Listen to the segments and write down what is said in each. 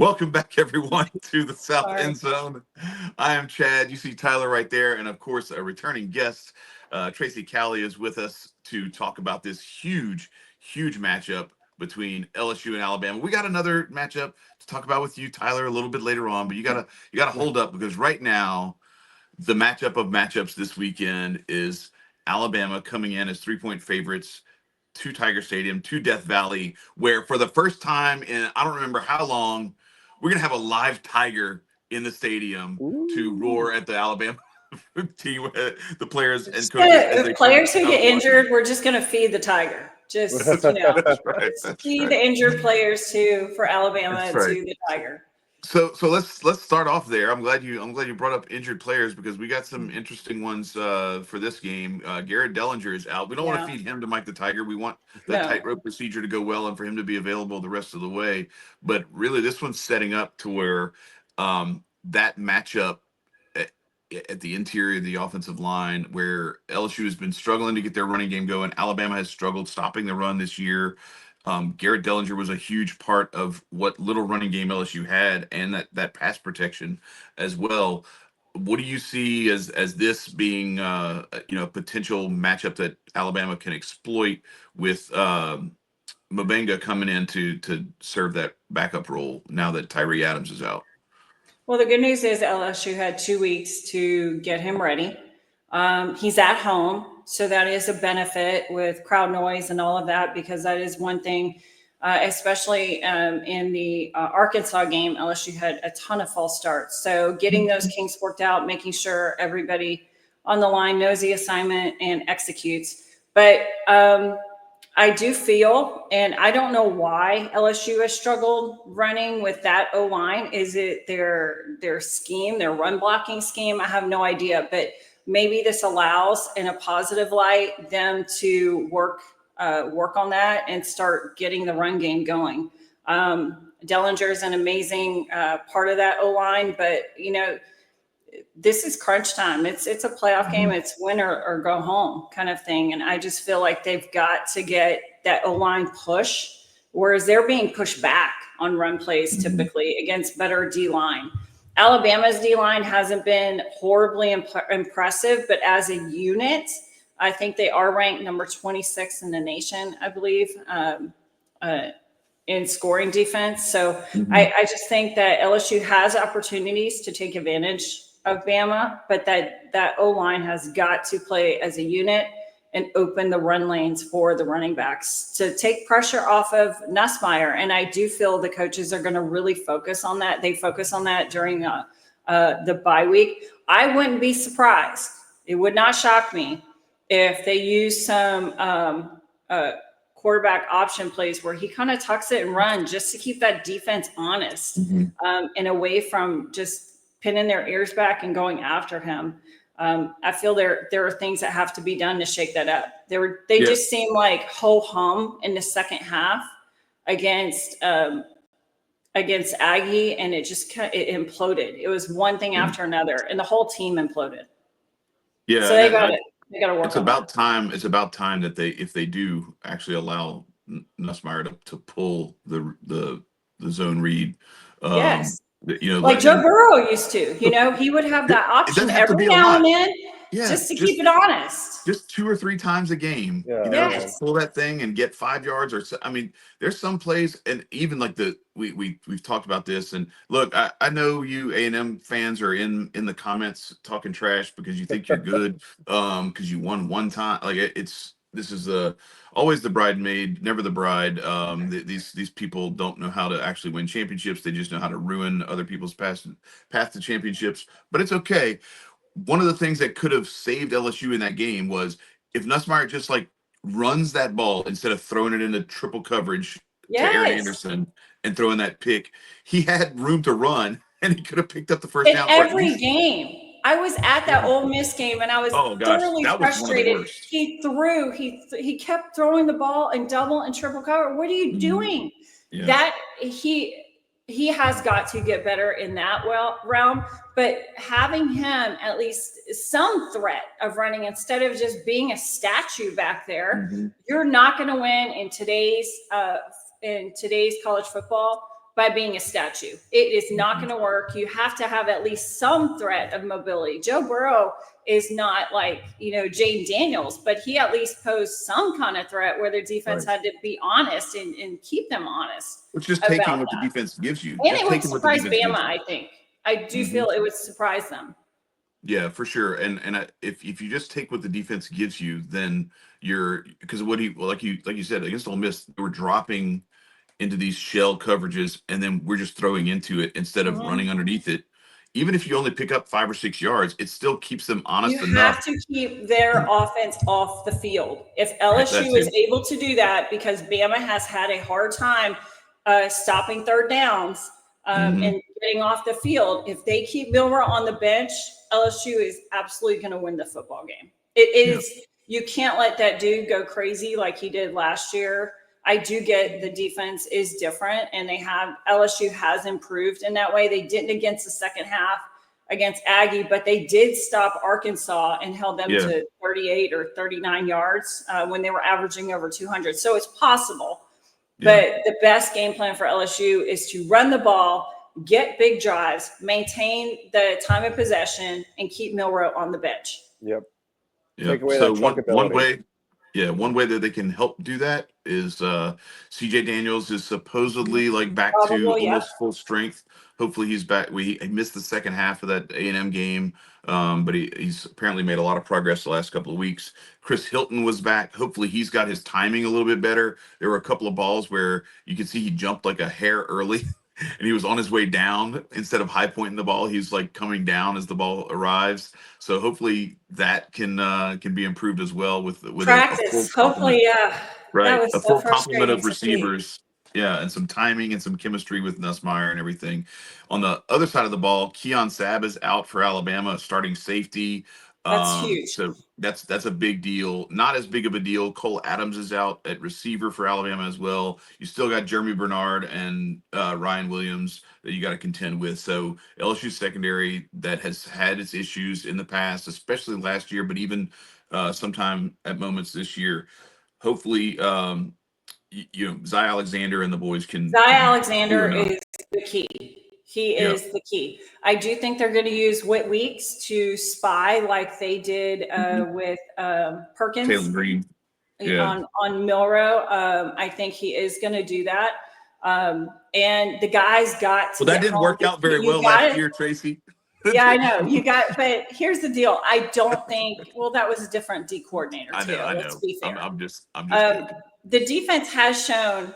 Welcome back, everyone, to the South Sorry. End Zone. I am Chad. You see Tyler right there. And, of course, a returning guest, Tracy Cowley, is with us to talk about this huge matchup between LSU and Alabama. We got another matchup to talk about with you, Tyler, a little bit later on. But you gotta hold up, because right now the matchup of matchups this weekend is Alabama coming in as 3-point favorites to Tiger Stadium, to Death Valley, where for the first time in I don't remember how long, we're going to have a live tiger in the stadium to roar at the Alabama team, the players and coaches. As they Players who get injured, we're just going to feed the tiger. Just, That's right. Feed the injured players for Alabama to the tiger. So let's start off there. I'm glad you brought up injured players, because we got some interesting ones for this game. Garrett Dellinger is out. We don't want to feed him to Mike the Tiger. We want that tightrope procedure to go well and for him to be available the rest of the way. But really, this one's setting up to where that matchup at the interior of the offensive line, where LSU has been struggling to get their running game going. Alabama has struggled stopping the run this year. Garrett Dellinger was a huge part of what little running game LSU had, and that pass protection as well. What do you see as this being a potential matchup that Alabama can exploit with Mabenga coming in to serve that backup role now that Tyree Adams is out? Well, the good news is LSU had 2 weeks to get him ready. He's at home, so that is a benefit with crowd noise and all of that, because that is one thing, especially in the Arkansas game. LSU had a ton of false starts. So getting those kinks worked out, making sure everybody on the line knows the assignment and executes. But I do feel, and I don't know why LSU has struggled running with that O-line. Is it their scheme, their run blocking scheme? I have no idea, but maybe this allows, in a positive light, them to work on that and start getting the run game going. Dellinger is an amazing part of that O-line, but this is crunch time. It's a playoff game. It's win or go home kind of thing. And I just feel like they've got to get that O-line push, whereas they're being pushed back on run plays typically against better D-line. Alabama's D-line hasn't been horribly impressive, but as a unit, I think they are ranked number 26 in the nation, I believe, in scoring defense. So I just think that LSU has opportunities to take advantage of Bama, but that O-line has got to play as a unit and open the run lanes for the running backs to take pressure off of Nussmeier. And I do feel the coaches are going to really focus on that. They focus on that during the bye week. I wouldn't be surprised. It would not shock me if they use some quarterback option plays where he kind of tucks it and runs just to keep that defense honest and away from just pinning their ears back and going after him. I feel there are things that have to be done to shake that up. They just seem like ho-hum in the second half against Aggie, and it imploded. It was one thing after another, and the whole team imploded. Yeah, so they got to work. It's about time. It's about time that if they do actually allow Nussmeier to pull the zone read. Yes. Like Joe Burrow used to, he would have that option every now and then, just to keep it honest. Just 2 or 3 times a game, just pull that thing and get 5 yards. There's some plays, and even like we've talked about this. And look, I know you A&M fans are in the comments talking trash because you think you're good, because you won one time. Like this is always the bridesmaid, never the bride. These people don't know how to actually win championships. They just know how to ruin other people's path to championships. But it's okay. One of the things that could have saved LSU in that game was if Nussmeier just runs that ball instead of throwing it into triple coverage to Aaron Anderson and throwing that pick. He had room to run, and he could have picked up the first down. Every game. I was at that Ole Miss game, and I was thoroughly frustrated. He kept throwing the ball in double and triple cover. What are you doing? Yeah. That he has got to get better in that realm, but having him at least some threat of running instead of just being a statue back there, you're not going to win in today's college football by being a statue. It is not going to work. You have to have at least some threat of mobility. Joe Burrow is not like, Jane Daniels, but he at least posed some kind of threat where the defense had to be honest and keep them honest. It's just taking what the defense gives you. And it would surprise Bama, I think. I do feel it would surprise them. Yeah, for sure. And if you just take what the defense gives you, then because like you said, against Ole Miss, they were dropping into these shell coverages, and then we're just throwing into it instead of running underneath it. Even if you only pick up 5 or 6 yards, it still keeps them honest enough. You have to keep their offense off the field. If LSU is able to do that, because Bama has had a hard time stopping third downs and getting off the field, if they keep Milroe on the bench, LSU is absolutely going to win the football game. It is. You can't let that dude go crazy like he did last year. I do get the defense is different, and LSU has improved in that way. They didn't against the second half against Aggie, but they did stop Arkansas and held them to 38 or 39 yards when they were averaging over 200. So it's possible. But the best game plan for LSU is to run the ball, get big drives, maintain the time of possession, and keep Milroe on the bench. Yep. Take away so one way that they can help do that is CJ Daniels is supposedly back to almost full strength. Hopefully he's back. He missed the second half of that A&M game, but he's apparently made a lot of progress the last couple of weeks. Chris Hilton was back. Hopefully he's got his timing a little bit better. There were a couple of balls where you could see he jumped like a hair early. And he was on his way down instead of high pointing the ball. He's coming down as the ball arrives. So hopefully that can be improved as well with practice. Hopefully, right, a full complement of receivers. Yeah, and some timing and some chemistry with Nussmeier and everything. On the other side of the ball, Keon Sabb is out for Alabama, starting safety. That's huge. So that's a big deal. Not as big of a deal. Cole Adams is out at receiver for Alabama as well. You still got Jeremy Bernard and Ryan Williams that you got to contend with. So LSU secondary that has had its issues in the past, especially last year, but even sometime at moments this year. Hopefully, Zy Alexander and the boys can. Zy Alexander is the key. He is the key. I do think they're going to use Whit Weeks to spy like they did with Perkins. Taylor Green. On Milroe. I think he is going to do that. And the guys got to. Well, that didn't work out very well last year, Tracy. Yeah, I know. But here's the deal. I don't think, that was a different D coordinator too. I know. Let's be fair. I'm just joking. The defense has shown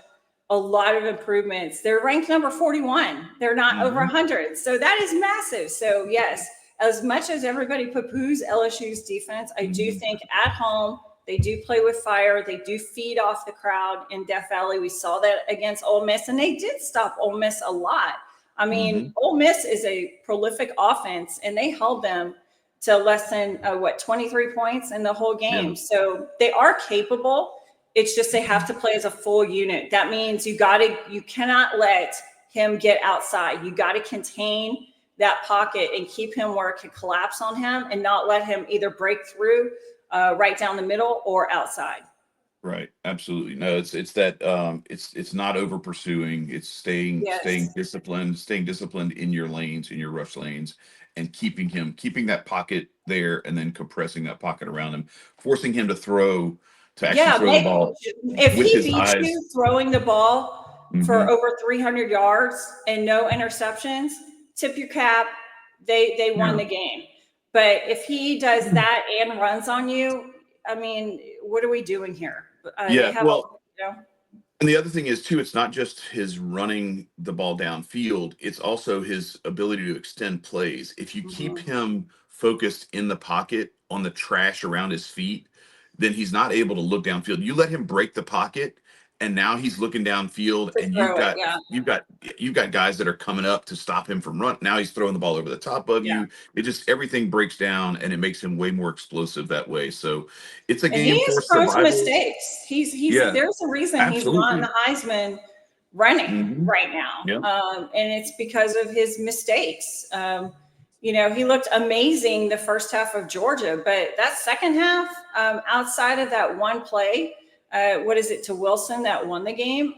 a lot of improvements. They're ranked number 41. They're not over 100. So that is massive. So yes, as much as everybody poo-poos LSU's defense, I do think at home, they do play with fire. They do feed off the crowd in Death Valley. We saw that against Ole Miss, and they did stop Ole Miss a lot. I mean, Ole Miss is a prolific offense, and they held them to less than 23 points in the whole game. So they are capable. It's just they have to play as a full unit. That means you cannot let him get outside. You got to contain that pocket and keep him where it can collapse on him and not let him either break through right down the middle or outside. Right. Absolutely. No, it's that it's not over pursuing. It's staying disciplined in your lanes, in your rush lanes, and keeping that pocket there and then compressing that pocket around him, forcing him to throw the ball. If he beats you throwing the ball for over 300 yards and no interceptions, tip your cap. They won the game. But if he does that and runs on you, I mean, what are we doing here? And the other thing is too, it's not just his running the ball downfield, it's also his ability to extend plays. If you keep him focused in the pocket on the trash around his feet, then he's not able to look downfield. You let him break the pocket, and now he's looking downfield, and you've got guys that are coming up to stop him from running. Now he's throwing the ball over the top of you. It just everything breaks down, and it makes him way more explosive that way. So it's a game for survival. Mistakes. He's there's a reason he's not in the Heisman running right now, and it's because of his mistakes. He looked amazing the first half of Georgia, but that second half, outside of that one play. To Wilson that won the game.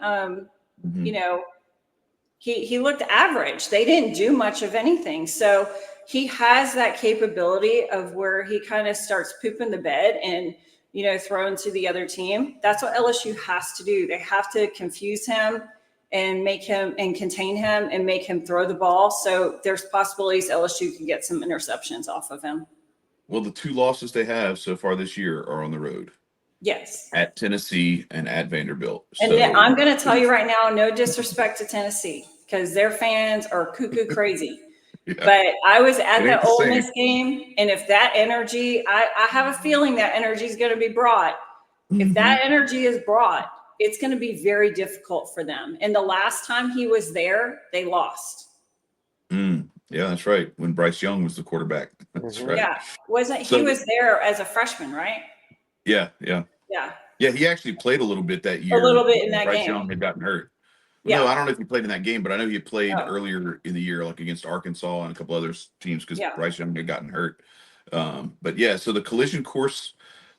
he looked average. They didn't do much of anything. So he has that capability of where he kind of starts pooping the bed and, throwing to the other team. That's what LSU has to do. They have to confuse him and make him and contain him and make him throw the ball. So there's possibilities LSU can get some interceptions off of him. Well, the 2 losses they have so far this year are on the road. Yes. At Tennessee and at Vanderbilt. And So I'm going to tell you right now, no disrespect to Tennessee, because their fans are cuckoo crazy. Yeah. But I was at the Ole Miss game, and if that energy, I have a feeling that energy is going to be brought. Mm-hmm. If that energy is brought, it's going to be very difficult for them. And the last time he was there, they lost. Yeah, that's right. When Bryce Young was the quarterback. That's right. Yeah. He was there as a freshman, right? Yeah. Yeah, he actually played a little bit that year. A little bit in that Bryce game. Young had gotten hurt. Yeah. No, I don't know if he played in that game, but I know he played earlier in the year, like against Arkansas and a couple other teams, because Bryce Young had gotten hurt. But yeah, so the collision course,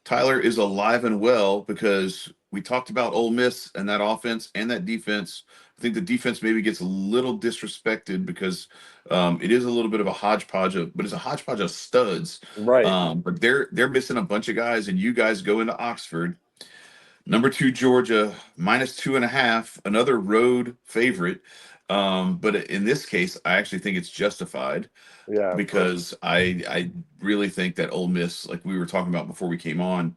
Tyler, is alive and well, because we talked about Ole Miss and that offense and that defense. I think the defense maybe gets a little disrespected because it is a little bit of a hodgepodge but it's a hodgepodge of studs. Right. But they're missing a bunch of guys, and you guys go into Oxford. Number 2, Georgia, -2.5, another road favorite. But in this case, I actually think it's justified. Yeah. Because I really think that Ole Miss, like we were talking about before we came on,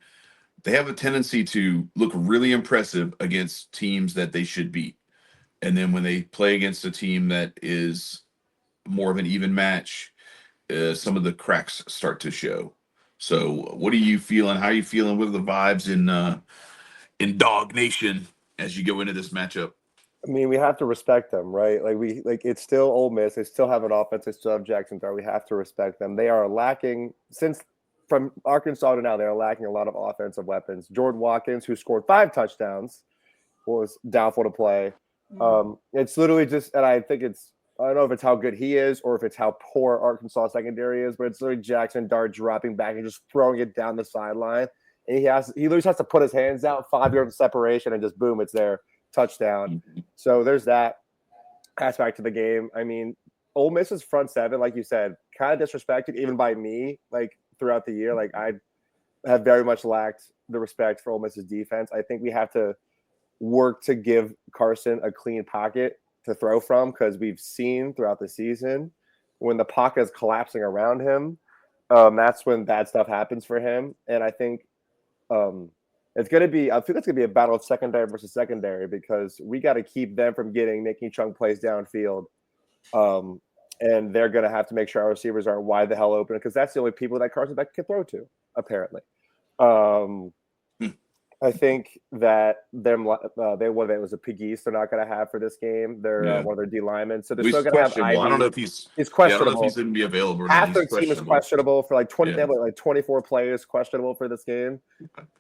they have a tendency to look really impressive against teams that they should beat. And then when they play against a team that is more of an even match, some of the cracks start to show. So what are you feeling? How are you feeling? What are the vibes in Dog Nation as you go into this matchup? I mean, we have to respect them, right? It's still Ole Miss. They still have an offense. They still have Jackson Dart. We have to respect them. They are lacking, since from Arkansas to now, they are lacking a lot of offensive weapons. Jordan Watkins, who scored 5 touchdowns, was doubtful to play. It's literally just, and I think I don't know if it's how good he is or if it's how poor Arkansas secondary is, but it's literally Jackson Dart dropping back and just throwing it down the sideline. And he literally has to put his hands out, 5 yards of separation, and just boom, it's there. Touchdown. So there's that aspect of the game. I mean, Ole Miss's front seven, like you said, kind of disrespected even by me, like throughout the year. Like I have very much lacked the respect for Ole Miss's defense. I think we have to work to give Carson a clean pocket to throw from, because we've seen throughout the season when the pocket is collapsing around him, that's when bad stuff happens for him. And I think I think it's going to be a battle of secondary versus secondary, because we got to keep them from making chunk plays downfield. And they're going to have to make sure our receivers aren't wide the hell open, because that's the only people that Carson Beck can throw to, apparently. I think that it was a Pig East they're not going to have for this game. They're one of their D linemen, so they're still going to have Ivy. I don't know if he's questionable. I don't know if he's going to be available. Half their team is questionable for 20. They have 24 players questionable for this game.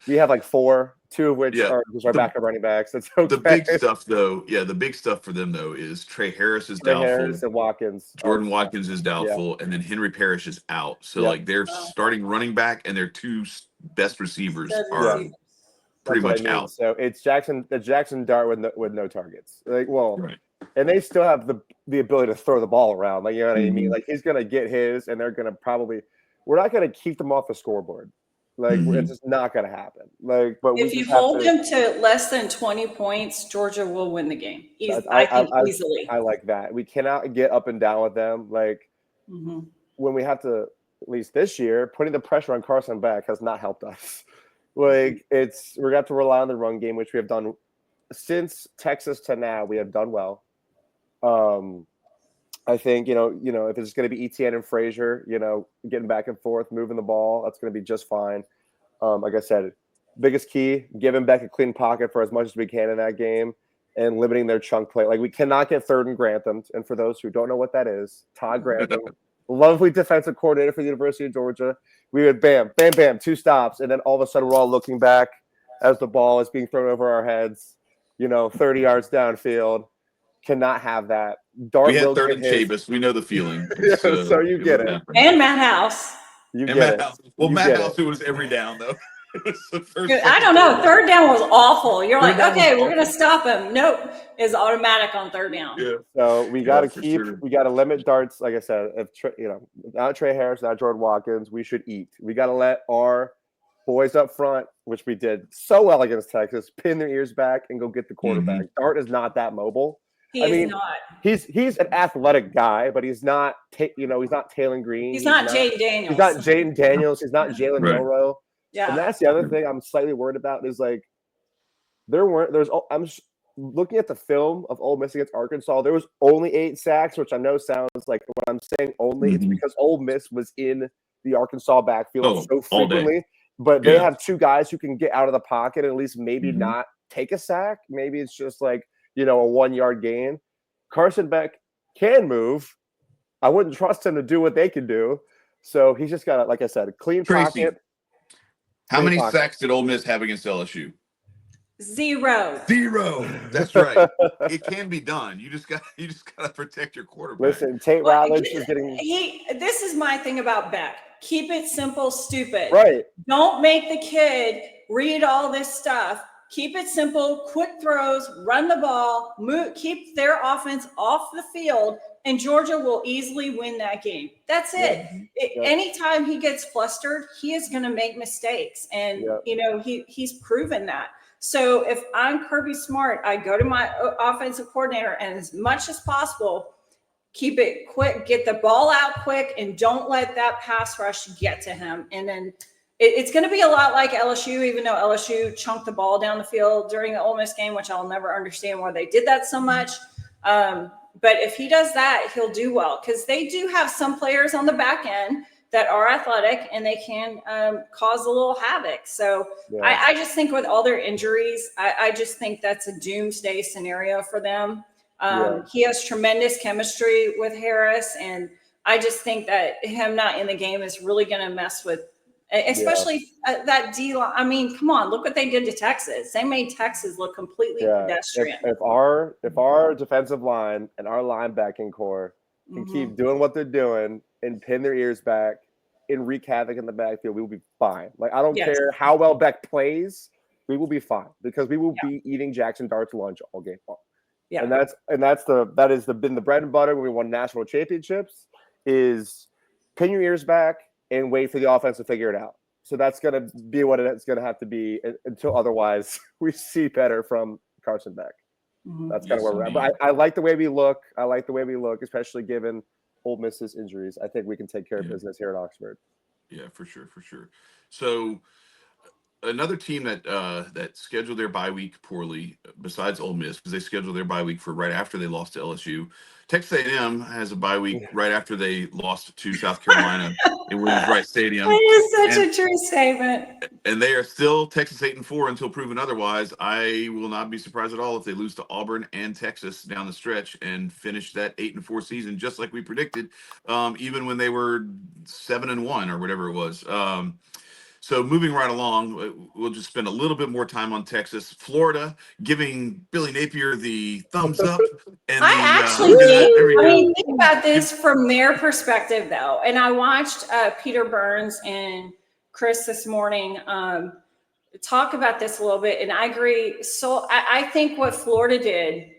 We have 4, 2 of which are backup running backs. That's okay. The big stuff, though, the big stuff for them, though, is Trey Harris is doubtful. Harris and Watkins. Jordan Watkins is doubtful, and then Henry Parrish is out. So they're starting running back, and their 2 best receivers are pretty much out. So it's Jackson Dart with no targets. And they still have the ability to throw the ball around. You know what I mean? He's gonna get his, and they're gonna we're not gonna keep them off the scoreboard. It's just not gonna happen. But if you hold them to less than 20 points, Georgia will win the game. I think easily. I like that. We cannot get up and down with them. When we have to, at least this year, putting the pressure on Carson Beck has not helped us. We're going to have to rely on the run game, which we have done since Texas to now. We have done well. I think if it's going to be Etienne and Frazier, getting back and forth, moving the ball, that's going to be just fine. Like I said, biggest key, giving Beck a clean pocket for as much as we can in that game, and limiting their chunk play. We cannot get third and Grantham. And for those who don't know what that is, Todd Grantham, lovely defensive coordinator for the University of Georgia. We would bam, bam, bam, 2 stops, and then all of a sudden we're all looking back as the ball is being thrown over our heads, 30 yards downfield. Cannot have that. Dart we had third and Chavis. We know the feeling. So you get it. And Matt House. You get it. Well, Matt House, who was every down, though. I don't know. Third down was awful. You're like, okay, we're going to stop him. Nope. It's automatic on third down. Yeah. So we got to sure. we got to limit darts. Like I said, if without Trey Harris, not Jordan Watkins, we should eat. We got to let our boys up front, which we did so well against Texas, pin their ears back and go get the quarterback. Mm-hmm. Dart is not that mobile. He's not. He's an athletic guy, but he's not. He's not Taylon Green. He's not Jaden Daniels. He's not Jaden Daniels. He's not Jalen Milroe. Yeah. And that's the other thing I'm slightly worried about is like I'm looking at the film of Ole Miss against Arkansas. There was only 8 sacks, which I know sounds like when I'm saying only, it's because Ole Miss was in the Arkansas backfield so frequently. But they have 2 guys who can get out of the pocket and at least maybe not take a sack. Maybe it's just like, a 1-yard gain. Carson Beck can move. I wouldn't trust him to do what they can do. So he's just got, like I said, a clean Tracy, pocket. How many sacks did Ole Miss have against LSU? 0. That's right. It can be done. You just got to protect your quarterback. Listen, Tate Ratledge is getting. This is my thing about Beck. Keep it simple, stupid. Right. Don't make the kid read all this stuff. Keep it simple, quick throws, run the ball, keep their offense off the field, and Georgia will easily win that game. That's it. Anytime he gets flustered, he is going to make mistakes. And, he's proven that. So if I'm Kirby Smart, I go to my offensive coordinator and as much as possible, keep it quick, get the ball out quick, and don't let that pass rush get to him. And then it's going to be a lot like LSU, even though LSU chunked the ball down the field during the Ole Miss game, which I'll never understand why they did that so much. But if he does that, he'll do well because they do have some players on the back end that are athletic and they can cause a little havoc. So I just think with all their injuries, I just think that's a doomsday scenario for them. He has tremendous chemistry with Harris, and I just think that him not in the game is really going to mess with, especially that D-line. I mean, come on, look what they did to Texas. They made Texas look completely pedestrian. If our defensive line and our linebacking core can keep doing what they're doing and pin their ears back and wreak havoc in the backfield, we will be fine. Like, I don't care how well Beck plays, we will be fine because we will be eating Jackson Dart's lunch all game long. Yeah. And that's been the bread and butter when we won national championships is pin your ears back and wait for the offense to figure it out. So that's going to be what it's going to have to be until otherwise we see better from Carson Beck. That's kind of where we're at. But I like the way we look. Especially given Ole Miss's injuries. I think we can take care of business here at Oxford. Yeah, for sure. So another team that scheduled their bye week poorly, besides Ole Miss, because they scheduled their bye week for right after they lost to LSU. Texas A&M has a bye week right after they lost to South Carolina in Williams-Brice Stadium. It is such a true statement. And they are still Texas 8-4 until proven otherwise. I will not be surprised at all if they lose to Auburn and Texas down the stretch and finish that 8-4 season just like we predicted, even when they were 7-1 or whatever it was. So moving right along, we'll just spend a little bit more time on Texas. Florida giving Billy Napier the thumbs up. And think about this from their perspective, though. And I watched Peter Burns and Chris this morning talk about this a little bit, and I agree. So I think what Florida did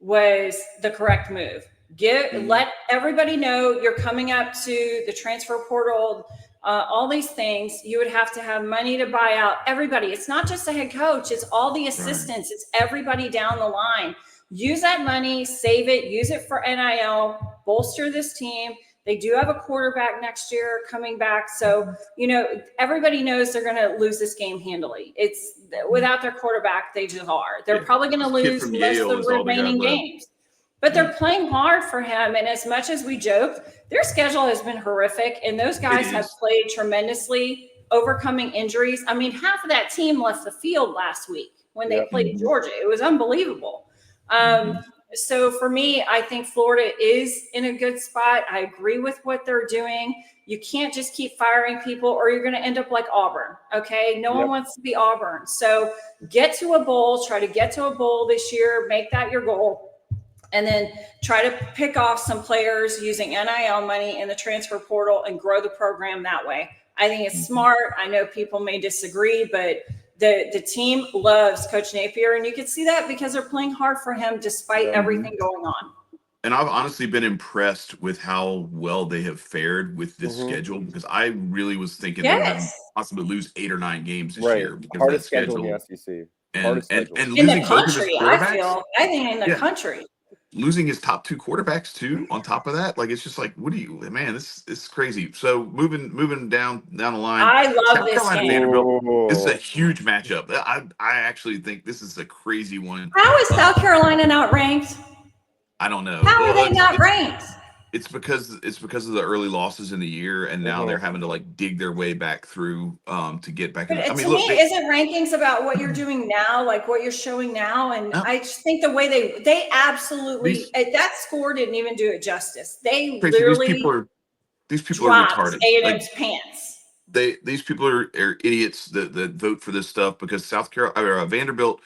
was the correct move. Let everybody know you're coming up to the transfer portal. All these things, you would have to have money to buy out everybody. It's not just the head coach, it's all the assistants, it's everybody down the line. Use that money, save it, use it for NIL, bolster this team. They do have a quarterback next year coming back. So, everybody knows they're going to lose this game handily. It's without their quarterback, they just are. They're probably going to lose most of the remaining games. But they're playing hard for him. And as much as we joked, their schedule has been horrific. And those guys have played tremendously, overcoming injuries. I mean, half of that team left the field last week when they played Georgia. It was unbelievable. So for me, I think Florida is in a good spot. I agree with what they're doing. You can't just keep firing people or you're going to end up like Auburn. Okay. No one wants to be Auburn. So get to a bowl, try to get to a bowl this year, make that your goal. And then try to pick off some players using NIL money in the transfer portal and grow the program that way. I think it's smart. I know people may disagree, but the team loves Coach Napier, and you can see that because they're playing hard for him despite everything going on. And I've honestly been impressed with how well they have fared with this schedule, because I really was thinking they were going to possibly lose 8 or 9 games this year because hardest of that schedule in the SEC. And In the losing both of his country, quarterbacks. I think in the country. Losing his top 2 quarterbacks too on top of that, like, it's just like, what do you, man, this is crazy. So moving down the line, I love South this Carolina game. Vanderbilt, this is a huge matchup. I actually think this is a crazy one. How is South Carolina not ranked? I don't know. How are they not ranked? It's because of the early losses in the year, and now they're having to like dig their way back through to get back. But to me, isn't rankings about what you're doing now, like what you're showing now? And I just think the way they absolutely that score didn't even do it justice. They literally these people are retarded. A&M's pants. These people are idiots that vote for this stuff, because South Carolina or Vanderbilt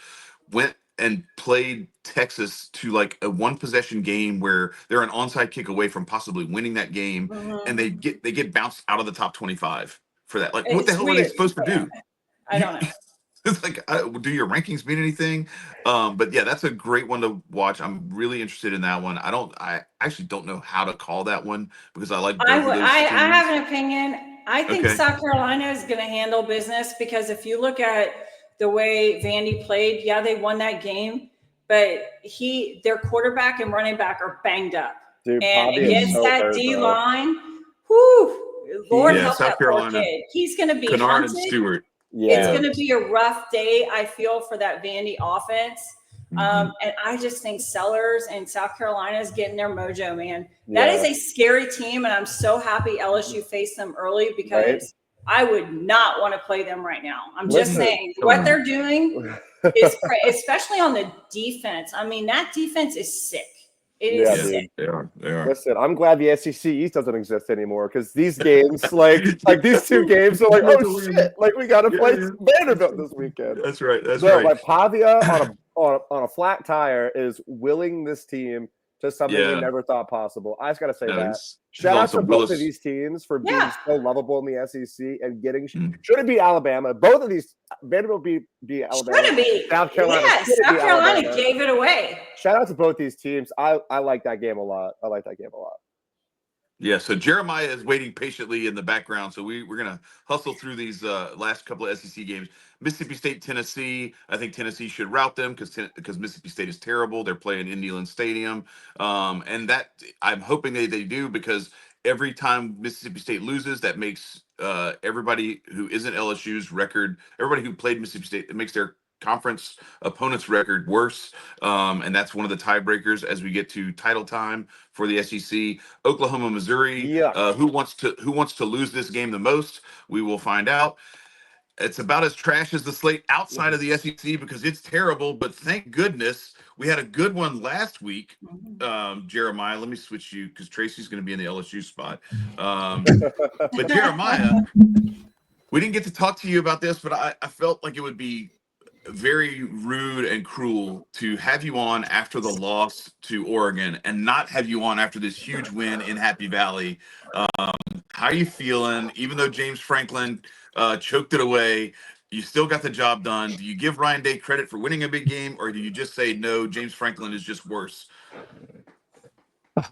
went and played Texas to like a 1-possession game where they're an onside kick away from possibly winning that game, and they get bounced out of the top 25 for that. Like, what the hell are they supposed to do? I don't know. It's like, do your rankings mean anything? But yeah, that's a great one to watch. I'm really interested in that one. I actually don't know how to call that one, because I like both of those I teams. have an opinion. I think South Carolina is going to handle business, because if you look at the way Vandy played, yeah, they won that game, but their quarterback and running back are banged up. Dude, and against that D-line, whoo, Lord help that poor kid. He's going to be Kennard hunted. and Stewart. It's going to be a rough day, I feel, for that Vandy offense. And I just think Sellers and South Carolina is getting their mojo, man. That is a scary team, and I'm so happy LSU faced them early, because I would not want to play them right now. I'm just saying what they're doing is crazy, especially on the defense. I mean, that defense is sick. It is sick. They are. Listen, I'm glad the SEC East doesn't exist anymore, because these games, like these 2 games, are like, oh shit, like we got to play Vanderbilt this weekend. That's right. Like Pavia on a flat tire is willing this team to something we never thought possible. I just got to say that. Shout out to both of these teams for being so lovable in the SEC and getting should it be Alabama? Both of these, Vanderbilt beat Alabama. Should it be? South Carolina. Yes, South Carolina gave it away. Shout out to both these teams. I like that game a lot. Yeah, so Jeremiah is waiting patiently in the background. So we're going to hustle through these last couple of SEC games. Mississippi State, Tennessee. I think Tennessee should rout them because Mississippi State is terrible. They're playing in Neyland Stadium. And that I'm hoping they do, because every time Mississippi State loses, that makes everybody who isn't LSU's record, everybody who played Mississippi State, it makes their conference opponent's record worse, and that's one of the tiebreakers as we get to title time for the SEC. Oklahoma, Missouri. Who wants to lose this game the most? We will find out. It's about as trash as the slate outside of the SEC, because it's terrible. But thank goodness we had a good one last week. Jeremiah, let me switch you, because Tracy's going to be in the LSU spot. But Jeremiah, we didn't get to talk to you about this, but I felt like it would be very rude and cruel to have you on after the loss to Oregon and not have you on after this huge win in Happy Valley. How are you feeling? Even though James Franklin choked it away, you still got the job done. Do you give Ryan Day credit for winning a big game, or do you just say, no, James Franklin is just worse?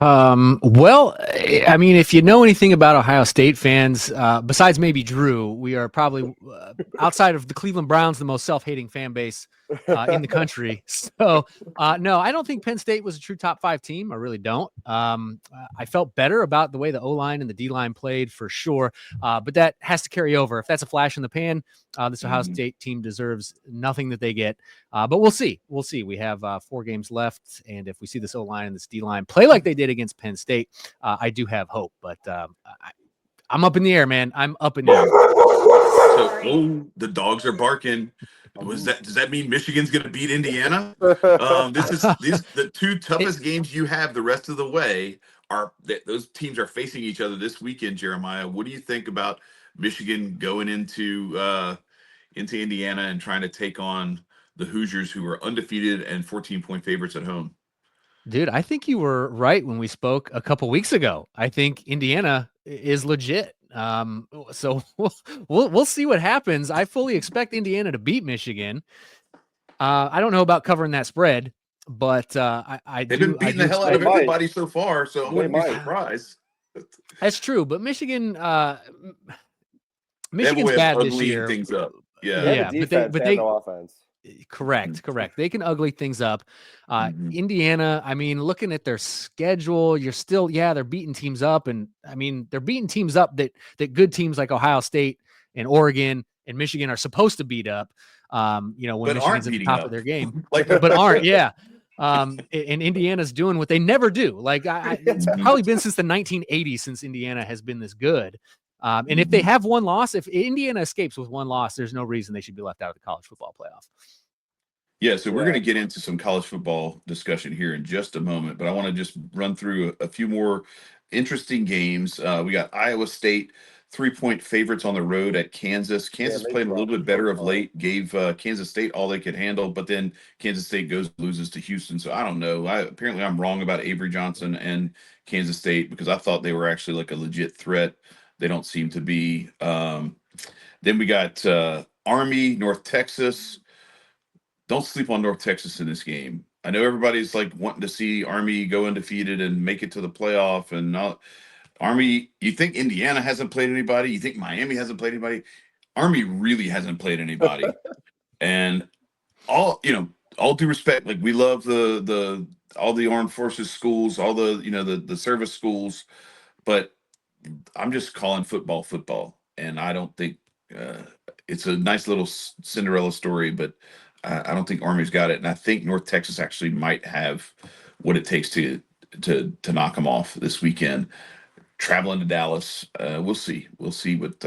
Well, I mean, if you know anything about Ohio State fans, besides maybe Drew, we are probably outside of the Cleveland Browns, the most self-hating fan base in the country. So, no, I don't think Penn State was a true top 5 team. I really don't. I felt better about the way the O-line and the D-line played for sure. But that has to carry over. If that's a flash in the pan, this Ohio State team deserves nothing that they get. But we'll see. We have 4 games left. And if we see this O-line and this D-line play like they did against Penn State, I do have hope. But I'm up in the air, man. I'm up in the air. So, the dogs are barking. Does that mean Michigan's going to beat Indiana? The 2 toughest games you have the rest of the way those teams are facing each other this weekend. Jeremiah, what do you think about Michigan going into Indiana and trying to take on the Hoosiers, who are undefeated and 14-point favorites at home? Dude, I think you were right when we spoke a couple weeks ago. I think Indiana is legit. So we'll see what happens. I fully expect Indiana to beat Michigan. I don't know about covering that spread, but I They've been do beating the hell out They of might. everybody so far, so I They wouldn't be might. surprised. That's true, but They have a Michigan's way of bad this uglying year. things up. They Yeah. have a Yeah, defense. but They have they no offense. correct. They can ugly things up. Mhm. Indiana, I mean, looking at their schedule, you're still, they're beating teams up, and I mean, they're beating teams up that good teams like Ohio State and Oregon and Michigan are supposed to beat up. When But aren't Michigan's at the beating top of up. their game, Like but aren't, yeah. And Indiana's doing what they never do. Like it's probably been since the 1980s since Indiana has been this good. And if they have one loss, if Indiana escapes with one loss, there's no reason they should be left out of the college football playoff. Yeah, so we're going to get into some college football discussion here in just a moment, but I want to just run through a few more interesting games. We got Iowa State 3-point favorites on the road at Kansas. Kansas played a little bit better of late, gave Kansas State all they could handle, but then Kansas State loses to Houston. So I don't know. Apparently I'm wrong about Avery Johnson and Kansas State because I thought they were actually like a legit threat. They don't seem to be. Then we got Army, North Texas. Don't sleep on North Texas in this game. I know everybody's like wanting to see Army go undefeated and make it to the playoff, and not Army. You think Indiana hasn't played anybody? You think Miami hasn't played anybody? Army really hasn't played anybody. And all due respect, like we love the all the armed forces schools, all the the service schools, but I'm just calling football, and I don't think it's a nice little Cinderella story, but I don't think Army's got it, and I think North Texas actually might have what it takes to knock them off this weekend. Traveling to Dallas, we'll see. We'll see what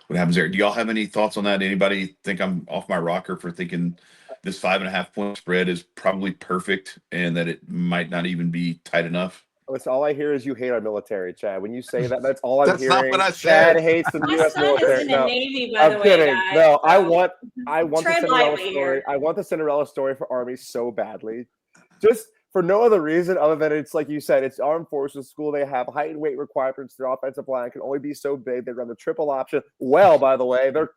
happens there. Do y'all have any thoughts on that? Anybody think I'm off my rocker for thinking this 5.5-point spread is probably perfect and that it might not even be tight enough? Listen, all I hear is you hate our military, Chad. When you say that, that's all I'm That's hearing. not what I Chad said. hates the My U.S. son military. is in the No, Navy, by I'm the way, kidding. guys. No, I so want the tread Cinderella lightly story. here. I want the Cinderella story for Army so badly, just for no other reason other than it's like you said, it's armed forces school. They have height and weight requirements. Their offensive line can only be so big. They run the triple option. Well, by the way, their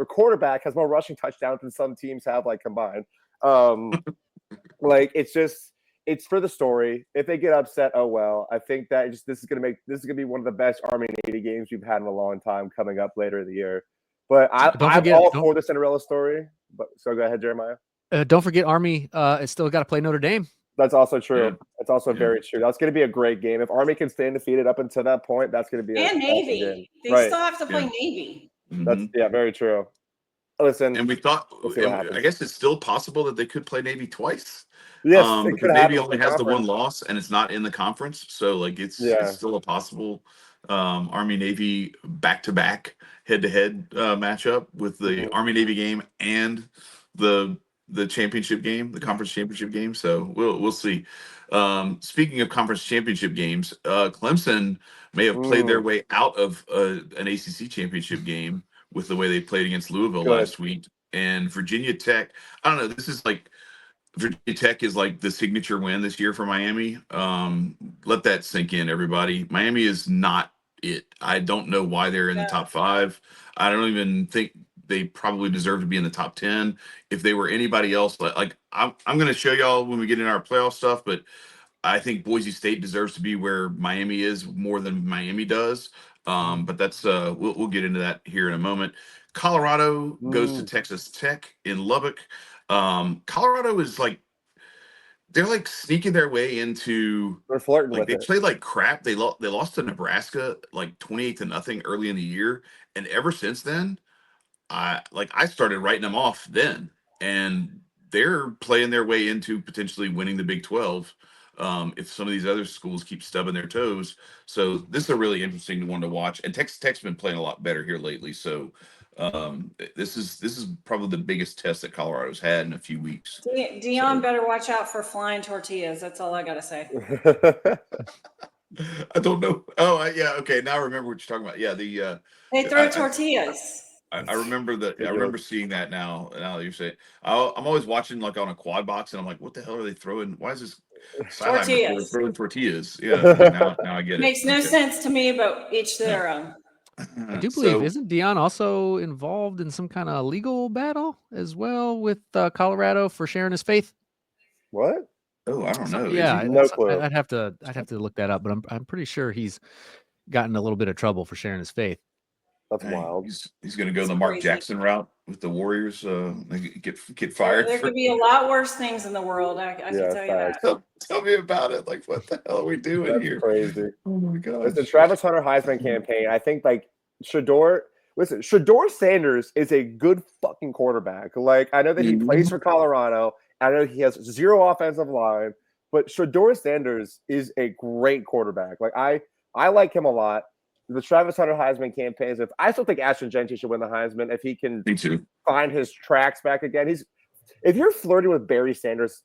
quarterback has more rushing touchdowns than some teams have like combined. Like it's for the story. If they get upset, oh well. I think that this is gonna be one of the best Army Navy games we've had in a long time coming up later in the year. But I'm all for the Cinderella story. But so go ahead, Jeremiah. Don't forget Army is still got to play Notre Dame. That's also true. Yeah. That's also very true. That's going to be a great game. If Army can stay undefeated up until that point, that's going to be and Navy. Game. They still have to play Navy. That's very true. Listen, and we thought, I guess it's still possible that they could play Navy twice. Yes, because Navy only has the one loss and it's not in the conference, so like it's still a possible Army Navy back-to-back head-to-head matchup with the Army Navy game and the championship game, the conference championship game. So we'll see. Speaking of conference championship games, Clemson may have played their way out of an ACC championship game with the way they played against Louisville last week. And Virginia Tech, I don't know, this is like Virginia Tech is like the signature win this year for Miami. Let that sink in, everybody. Miami is not it. I don't know why they're in the top 5. I don't even think they probably deserve to be in the top 10. If they were anybody else, like I'm going to show y'all when we get in our playoff stuff, but I think Boise State deserves to be where Miami is more than Miami does. But that's we'll get into that here in a moment. Colorado goes to Texas Tech in Lubbock. Colorado is like they're like sneaking their way into. They're flirting like with they it. played like crap. They lost to Nebraska like 28-0 early in the year, and ever since then, I started writing them off then, and they're playing their way into potentially winning the Big 12 if some of these other schools keep stubbing their toes. So this is a really interesting one to watch. And Texas Tech's been playing a lot better here lately. So this is probably the biggest test that Colorado's had in a few weeks. Dion better watch out for flying tortillas. That's all I gotta say. I don't know. Oh yeah, okay. Now I remember what you're talking about. Yeah, they throw tortillas. I remember that. I Ridiculous. remember seeing that now. Now that you're saying, I'm always watching like on a quad box, and I'm like, what the hell are they throwing? Why is this sideline reporter Tortillas. throwing tortillas? Yeah, like now I get it. Makes no Okay. sense to me, but each their own. I do believe, isn't Dion also involved in some kind of legal battle as well with Colorado for sharing his faith? What? Oh, I don't know. Yeah, Is he? No clue. I'd have to look that up, but I'm pretty sure he's gotten a little bit of trouble for sharing his faith. That's Hey, wild. he's going to go It's the Mark crazy. Jackson route with the Warriors. They get fired. There could be a lot worse things in the world. I can Yeah, tell you that. facts. Tell me about it. Like, what the hell are we doing That's here? crazy. Oh my god! Listen, Travis Hunter Heisman campaign. I think like Shador Sanders is a good fucking quarterback. Like I know that he plays for Colorado. I know he has 0 offensive line, but Shador Sanders is a great quarterback. Like I like him a lot. The Travis Hunter Heisman campaigns. I still think Ashton Genty should win the Heisman if he can Me too. find his tracks back again. If you're flirting with Barry Sanders'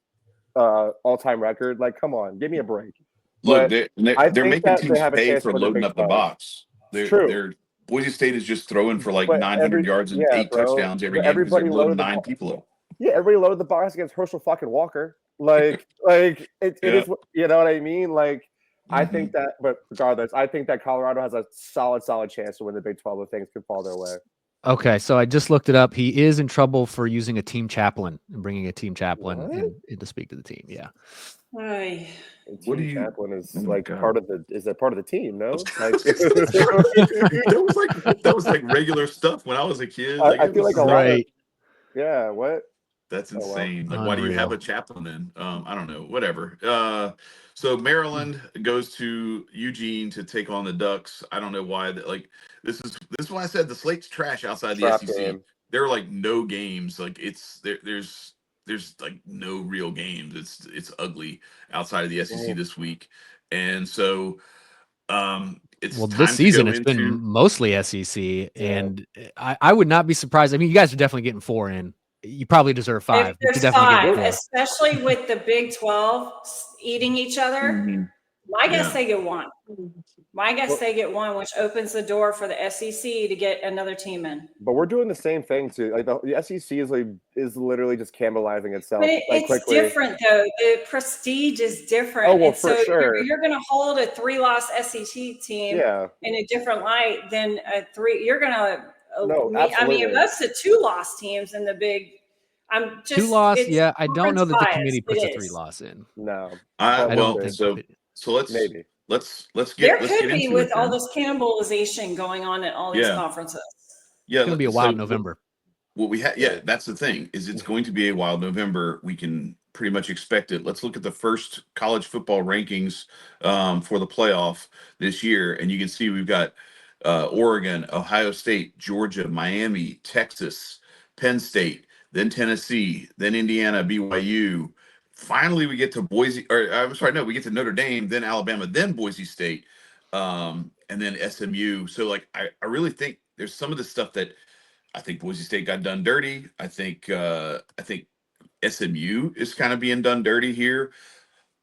all-time record, like come on, give me a break. Look, But they're think making that they teams have a pay chance for to win the loading Big up the 12. box. It's true. They're Boise State is just throwing for like But 900 yards and 8 bro. touchdowns every But game because they're everybody loading loaded 9 people up. Yeah, everybody loaded the box against Herschel fucking Walker. Like it is. You know what I mean? Like I think that. But regardless, I think that Colorado has a solid chance to win the Big 12 if things can fall their way. Okay, so I just looked it up. He is in trouble for using a team chaplain and bringing a team chaplain in to speak to the team. Yeah. Ay. What do Team you? chaplain is Oh my like God. part of the. Is that part of the team? No. Like, that was like regular stuff when I was a kid. I feel like a lot of. Right. Yeah. What? That's Oh, wow. insane. Like, why do you have Unreal. a chaplain then? I don't know. Whatever. So Maryland goes to Eugene to take on the Ducks. I don't know why. Like, this is why I said the slate's trash outside the Trap SEC. game. There are like no games. Like there's like no real games. It's ugly outside of the SEC this week, and so it's Well, time this season to go it's been into. mostly SEC, and I would not be surprised. I mean, you guys are definitely getting 4 in. You probably deserve 5. If But you're there's definitely getting 5, 4. especially with the Big 12 eating each other, Mhm. my guess Yeah. they get 1. My guess they get 1, which opens the door for the SEC to get another team in. But we're doing the same thing too. Like the SEC is literally just cannibalizing itself. But like it's quickly. different though. The prestige is different. Oh well, and so for sure. You're going to hold a 3-loss SEC team in a different light than a 3. You're going to. No, I absolutely. mean, most of the 2-loss teams in the Big. I'm just 2-loss. Yeah, I don't know that the bias. committee puts a It is. 3-loss in. No, I don't think so. Let's maybe. Let's There get could be into with it all then. this cannibalization going on at all these conferences. Yeah, It's going to be a wild November. What we have, that's the thing, is it's going to be a wild November. We can pretty much expect it. Let's look at the first college football rankings for the playoff this year, and you can see we've got Oregon, Ohio State, Georgia, Miami, Texas, Penn State, then Tennessee, then Indiana, BYU. Finally, we get to Boise, or I'm sorry, no, we get to Notre Dame, then Alabama, then Boise State, and then SMU. So, like, I really think there's some of the stuff that I think Boise State got done dirty. I think SMU is kind of being done dirty here,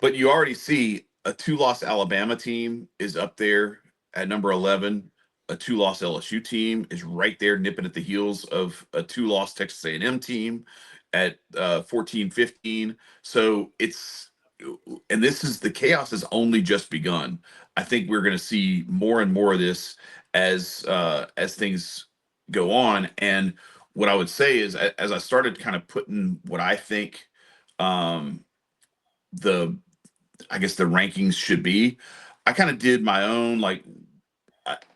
but you already see a 2-loss Alabama team is up there at number 11. A 2-loss LSU team is right there nipping at the heels of a 2-loss Texas A&M team at 14-15. So and this is the chaos has only just begun. I think we're going to see more and more of this as things go on. And what I would say is, as I started kind of putting what I think the rankings should be, I kind of did my own, like,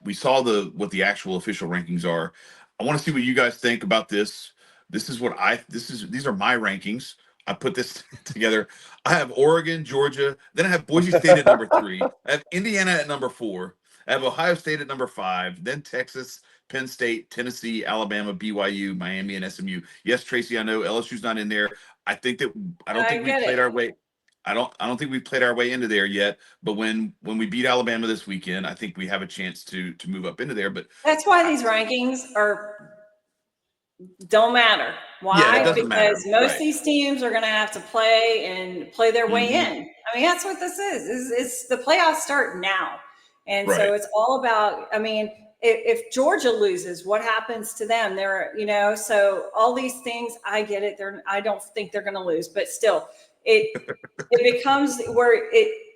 we saw what the actual official rankings are. I want to see what you guys think about this. These are my rankings. I put this together. I have Oregon, Georgia, then I have Boise State at number 3. I have Indiana at number 4. I have Ohio State at number 5, then Texas, Penn State, Tennessee, Alabama, BYU, Miami, and SMU. Yes, Tracy, I know LSU's not in there. I don't think we played our way. I don't think we've played our way into there yet. But when we beat Alabama this weekend, I think we have a chance to move up into there. But that's why these rankings don't matter. Why? Yeah, it doesn't because matter. most of these teams are going to have to play their way in. I mean, that's what this is. It's the playoffs start now. And so it's all about, I mean, if Georgia loses, what happens to them? They're, so all these things, I get it. I don't think they're going to lose, but still, it becomes where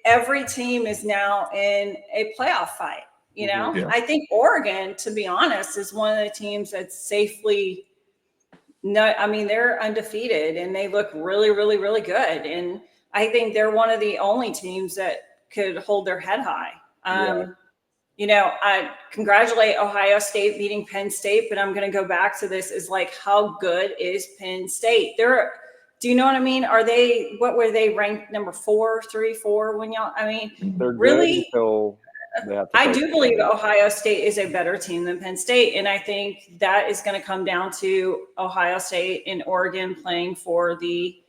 every team is now in a playoff fight. Yeah. I think Oregon, to be honest, is one of the teams that's safely. No, I mean, they're undefeated and they look really, really, really good. And I think they're one of the only teams that could hold their head high. I congratulate Ohio State beating Penn State, but I'm going to go back to this is like, how good is Penn State? Do you know what I mean? What were they ranked number 4, 3, 4 when they're really? good until they have to I do believe Ohio State is a better team than Penn State. And I think that is going to come down to Ohio State and Oregon playing for the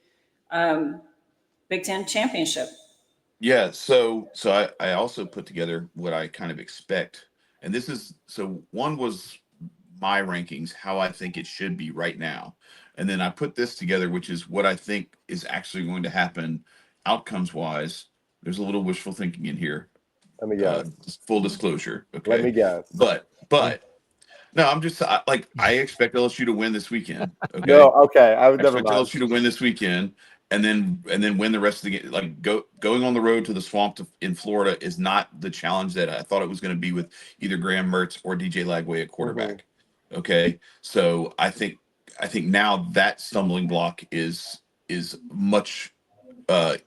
Big Ten championship. Yeah, so I also put together what I kind of expect, and this is one was my rankings, how I think it should be right now, and then I put this together, which is what I think is actually going to happen, outcomes wise. There's a little wishful thinking in here. Let me guess. Full disclosure, okay. Let me guess. But no, I'm just I expect LSU to win this weekend. Okay. No, okay. I would I never expect mind. LSU to win this weekend, and then win the rest of the game. Like going on the road to the swamp in Florida is not the challenge that I thought it was going to be with either Graham Mertz or DJ Lagway at quarterback. Okay, so I think now that stumbling block is much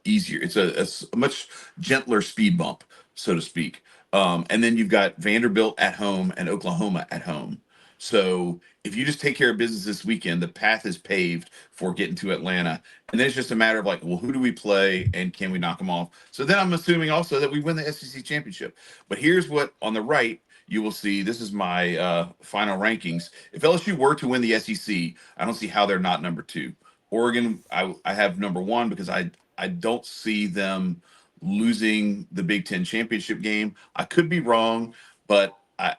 easier. It's a much gentler speed bump, so to speak. And then you've got Vanderbilt at home and Oklahoma at home. So if you just take care of business this weekend, the path is paved for getting to Atlanta. And then it's just a matter of like, well, who do we play and can we knock them off? So then I'm assuming also that we win the SEC championship. But here's what on the right you will see. This is my final rankings. If LSU were to win the SEC, I don't see how they're not number 2. Oregon, I have number 1 because I don't see them losing the Big Ten championship game. I could be wrong, but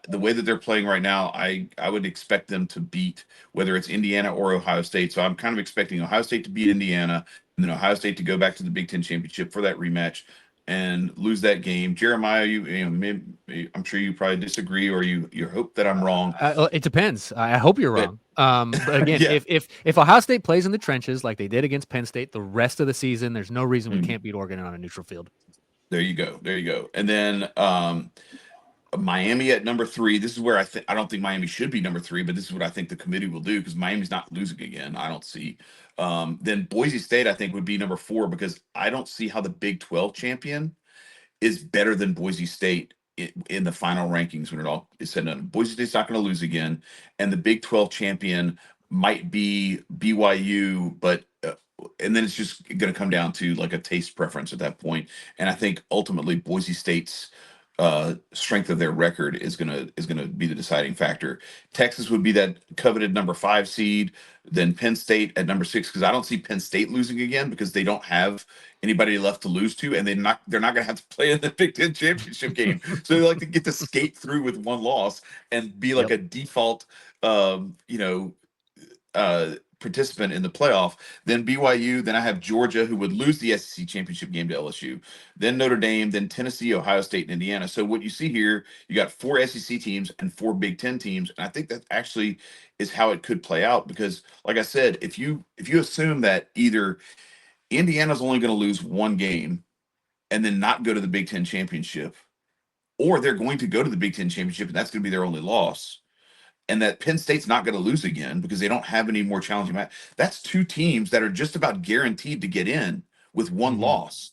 the way that they're playing right now, I would expect them to beat whether it's Indiana or Ohio State. So I'm kind of expecting Ohio State to beat Indiana and then Ohio State to go back to the Big Ten championship for that rematch and lose that game. Jeremiah, I'm sure you probably disagree or you hope that I'm wrong. It depends. I hope you're wrong. But again, Yeah. if Ohio State plays in the trenches like they did against Penn State the rest of the season, there's no reason we can't beat Oregon on a neutral field. There you go. And then Miami at number 3. This is where I don't think Miami should be number 3, but this is what I think the committee will do because Miami's not losing again. I don't see. Then Boise State I think would be number 4 because I don't see how the Big 12 champion is better than Boise State in the final rankings when it all is said and done. Boise State's not going to lose again, and the Big 12 champion might be BYU, but and then it's just going to come down to like a taste preference at that point. And I think ultimately Boise State's strength of their record is gonna be the deciding factor. Texas would be that coveted number 5 seed, then Penn State at number 6 because I don't see Penn State losing again because they don't have anybody left to lose to, and they're not gonna have to play in the Big Ten championship game. So they like to get to skate through with one loss and be like a default participant in the playoff. Then BYU, then I have Georgia who would lose the SEC championship game to LSU, then Notre Dame, then Tennessee, Ohio State, and Indiana. So what you see here, you got 4 SEC teams and 4 Big Ten teams, and I think that actually is how it could play out because, like I said, if you assume that either Indiana's only going to lose 1 game and then not go to the Big Ten championship, or they're going to go to the Big Ten championship and that's going to be their only loss, and that Penn State's not going to lose again because they don't have any more challenging match. That's 2 teams that are just about guaranteed to get in with 1 loss.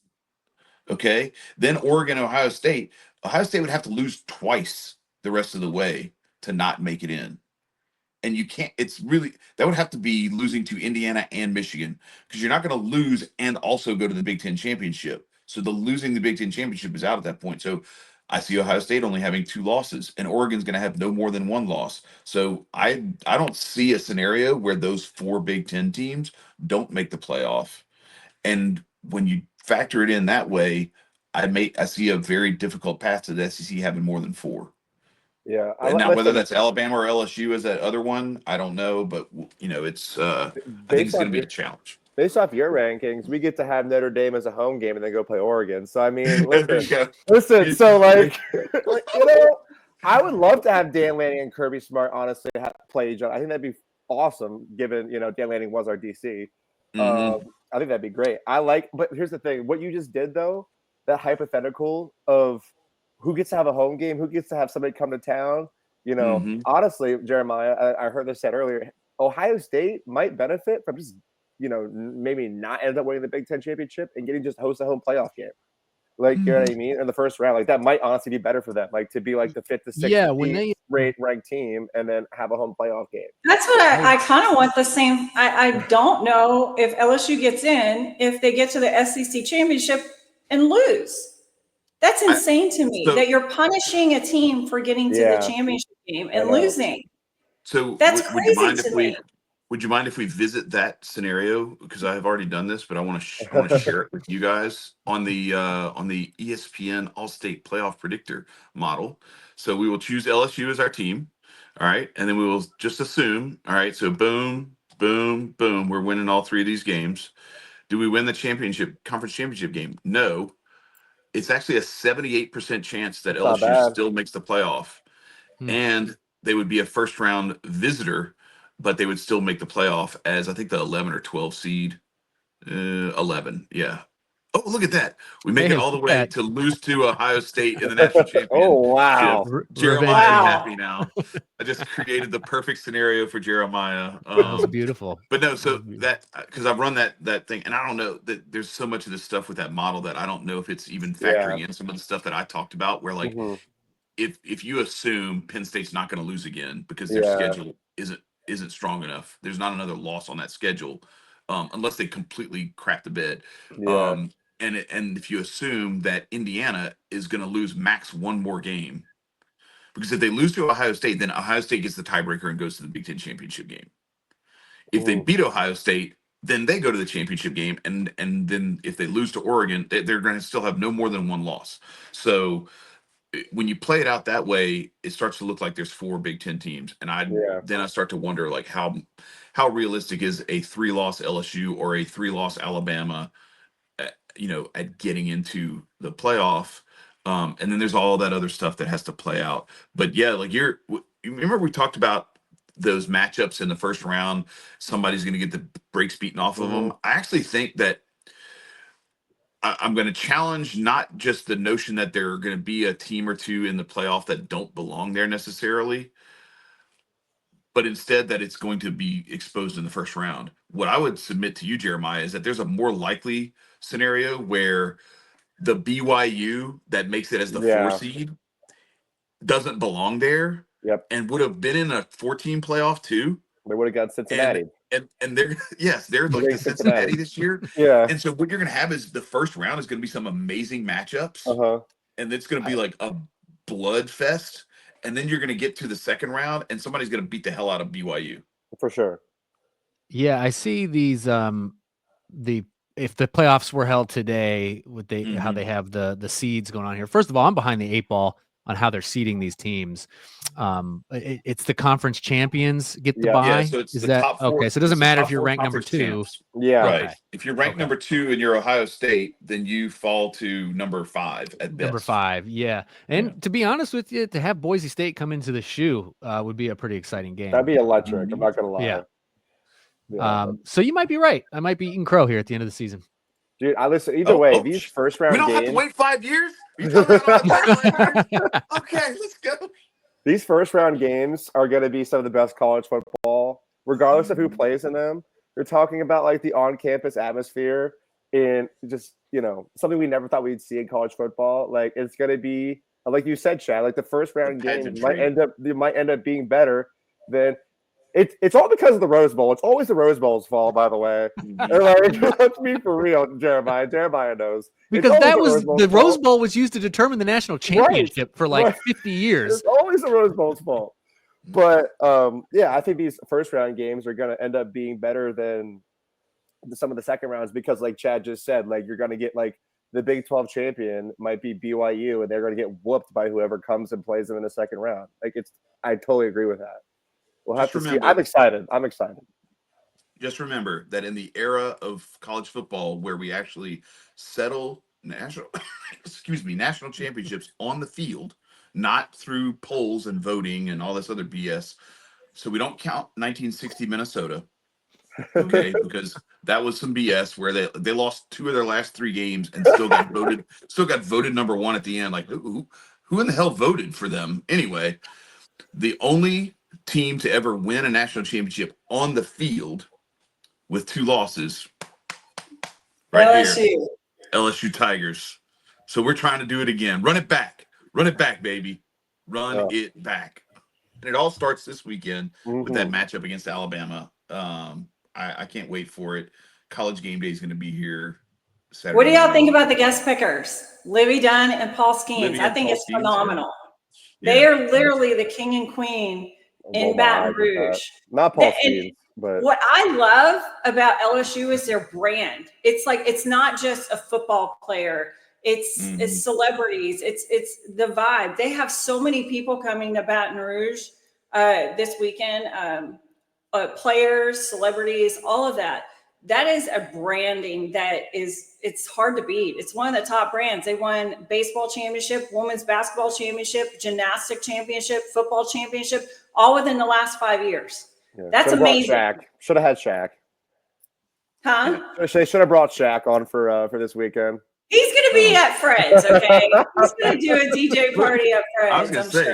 Okay. Then Oregon, Ohio State would have to lose twice the rest of the way to not make it in. And you can't, that would have to be losing to Indiana and Michigan because you're not going to lose and also go to the Big Ten championship. So losing the Big Ten championship is out at that point. So I see Ohio State only having 2 losses, and Oregon's going to have no more than 1 loss. So I don't see a scenario where those 4 Big Ten teams don't make the playoff. And when you factor it in that way, I see a very difficult path to the SEC having more than 4. Yeah. Now, whether that's Alabama or LSU as that other one, I don't know, but it's I think it's going to be a challenge. Based off your rankings, we get to have Notre Dame as a home game and then go play Oregon. So I mean, listen. So like I would love to have Dan Lanning and Kirby Smart honestly play each other. I think that'd be awesome, given Dan Lanning was our DC. I think that'd be great. But here's the thing: what you just did, though, that hypothetical of who gets to have a home game, who gets to have somebody come to town. Honestly, Jeremiah, I heard this said earlier. Ohio State might benefit from just maybe not end up winning the Big Ten championship and getting just host a home playoff game. Like, you know what I mean? In the first round, like that might honestly be better for them. Like to be like the 5th to 6th ranked team and then have a home playoff game. That's what I kind of want the same. I don't know if LSU gets in, if they get to the SEC championship and lose. That's insane to me that you're punishing a team for getting to the championship game and losing. So that's crazy to me. Would you mind if we visit that scenario? Because I have already done this, but I want to share it with you guys on the ESPN All-State Playoff Predictor model. So we will choose LSU as our team, all right, and then we will just assume, all right. So boom, boom, boom, we're winning all 3 of these games. Do we win the conference championship game? No. It's actually a 78% chance that LSU still makes the playoff, and they would be a first-round visitor. But they would still make the playoff as I think the 11 or 12 seed. 11, yeah. Oh, look at that. We make it all the way to lose to Ohio State in the national championship. Oh, wow. Jeremiah is happy now. I just created the perfect scenario for Jeremiah. That was beautiful. But no, so that because I've run that thing, and I don't know that there's so much of this stuff with that model that I don't know if it's even factoring in some of the stuff that I talked about where like if you assume Penn State's not going to lose again because their schedule isn't strong enough. There's not another loss on that schedule, unless they completely crap the bed. And if you assume that Indiana is going to lose max 1 more game, because if they lose to Ohio State, then Ohio State gets the tiebreaker and goes to the Big Ten championship game. If they beat Ohio State, then they go to the championship game, and then if they lose to Oregon, they're going to still have no more than 1 loss. So when you play it out that way, it starts to look like there's 4 Big Ten teams, and then I start to wonder like how realistic is a 3-loss LSU or a 3-loss Alabama, at getting into the playoff, and then there's all that other stuff that has to play out. But yeah, like you remember we talked about those matchups in the first round. Somebody's going to get the brakes beaten off of them. I actually think that I'm going to challenge not just the notion that there are going to be a team or 2 in the playoff that don't belong there necessarily, but instead that it's going to be exposed in the first round. What I would submit to you, Jeremiah, is that there's a more likely scenario where the BYU that makes it as the 4 seed doesn't belong there and would have been in a 14 playoff too. They would have got Cincinnati. And they're like the Cincinnati this year. And so what you're going to have is the first round is going to be some amazing matchups. And it's going to be like a blood fest. And then you're going to get to the second round and somebody's going to beat the hell out of BYU. For sure. Yeah, I see these if the playoffs were held today, how they have the seeds going on here. First of all, I'm behind the 8 ball on how they're seeding these teams. It's the conference champions get the bye. Yeah, so it's top 4. Okay, so it doesn't matter if you're ranked number 2. Champs. Right. Okay. If you're ranked number 2 and you're Ohio State, then you fall to number 5 at best. Number 5, yeah. And to be honest with you, to have Boise State come into the shoe would be a pretty exciting game. That'd be electric. I'm not gonna lie. So you might be right. I might be eating crow here at the end of the season. Dude, either way, these first round games. We don't have to wait 5 years? You talking about okay, let's go. These first round games are going to be some of the best college football, regardless of who plays in them. You're talking about like the on-campus atmosphere and just, something we never thought we'd see in college football. Like it's going to be, like you said, Chad, like the first round games might end up being better than. It's all because of the Rose Bowl. It's always the Rose Bowl's fault, by the way. Let's be for real, Jeremiah. Jeremiah knows. Because the Rose Bowl was used to determine the national championship for 50 years. It's always the Rose Bowl's fault. But I think these first round games are going to end up being better than some of the second rounds because, like Chad just said, like you're going to get like the Big 12 champion might be BYU, and they're going to get whooped by whoever comes and plays them in the second round. I totally agree with that. We'll have to see. I'm excited. Just remember that in the era of college football where we actually settle national national championships on the field, not through polls and voting and all this other BS. So we don't count 1960 Minnesota, okay, because that was some BS where they lost 2 of their last 3 games and still got voted number 1 at the end. Like who in the hell voted for them anyway? The only team to ever win a national championship on the field with 2 losses, right LSU. here, LSU Tigers. So we're trying to do it again. Run it back, baby, run it back. And it all starts this weekend with that matchup against Alabama. I can't wait for it. College game day is going to be here Saturday. What do y'all think about the guest pickers, Libby Dunn and Paul Skeens? I think it's phenomenal. Yeah. They are literally the king and queen in Baton Rouge. Not Paul Skeens, but what I love about LSU is their brand. It's like it's not just a football player. It's celebrities. It's the vibe. They have so many people coming to Baton Rouge this weekend. Players, celebrities, all of that. That is a branding that it's hard to beat. It's one of the top brands. They won baseball championship, women's basketball championship, gymnastic championship, football championship, all within the last 5 years. Yeah. That's amazing. Should have had Shaq. Huh? They should have brought Shaq on for this weekend. He's going to be at Fred's, okay? He's going to do a DJ party at Fred's. I was going to say,